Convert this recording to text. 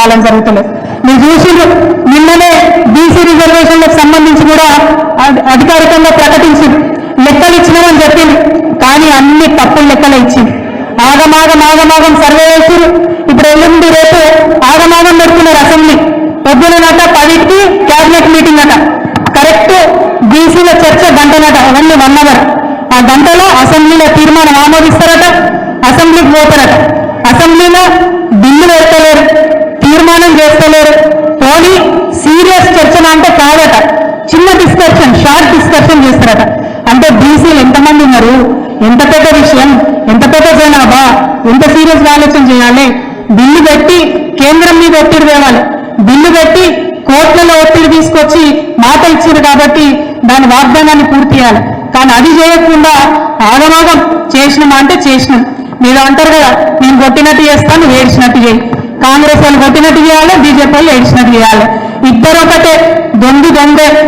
పాలన జరుగుతలేదు. మీరు చూసిండ్రు నిన్ననే బీసీ రిజర్వేషన్లకు సంబంధించి కూడా అధికారికంగా ప్రకటించింది, లెక్కలు ఇచ్చినామని చెప్పింది. కానీ అన్ని తప్పులు లెక్కలు ఇచ్చింది. ఆగమాగం సర్వే చేసిరు. ఇప్పుడు ఎల్లుండి రేపు ఆగమాగం పెడుతున్నారు అసెంబ్లీ. పొద్దునట 10కి క్యాబినెట్ మీటింగ్ అట, కరెక్ట్ బీసీల చర్చ గంటనట, అవన్నీ 1 అవర్. ఆ గంటలో అసెంబ్లీలో తీర్మానం ఆమోదిస్తారట, అసెంబ్లీకి పోతారట. అసెంబ్లీలో బిల్లు పెడతలేరు, తీర్మానం చేస్తలేరు. పోనీ సీరియస్ చర్చన అంటే కాదట, చిన్న డిస్కషన్, షార్ట్ డిస్కషన్ చేస్తారట. అంటే బీసీలు ఎంతమంది ఉన్నారు, ఎంత పెద్ద విషయం, ఎంత పెద్ద జనాభా, ఎంత సీరియస్ గా ఆలోచన చేయాలి. బిల్లు పెట్టి కేంద్రం మీద ఒత్తిడి తేవాలి, బిల్లు పెట్టి కోర్టులలో ఒత్తిడి తీసుకొచ్చి మాట ఇచ్చారు కాబట్టి దాని వాగ్దానాన్ని పూర్తి చేయాలి. కానీ అది చేయకుండా ఆగమాగం చేసినామా అంటే చేసినాం. మీరు అంటారు కదా, నేను కొట్టినట్టు చేస్తాను, ఏడ్చినట్టు చేయి. కాంగ్రెస్ వాళ్ళు కొట్టినట్టు చేయాలి, బీజేపీ వాళ్ళు ఏడ్చినట్టు చేయాలి. ఇద్దరు ఒకటే, దొంగే.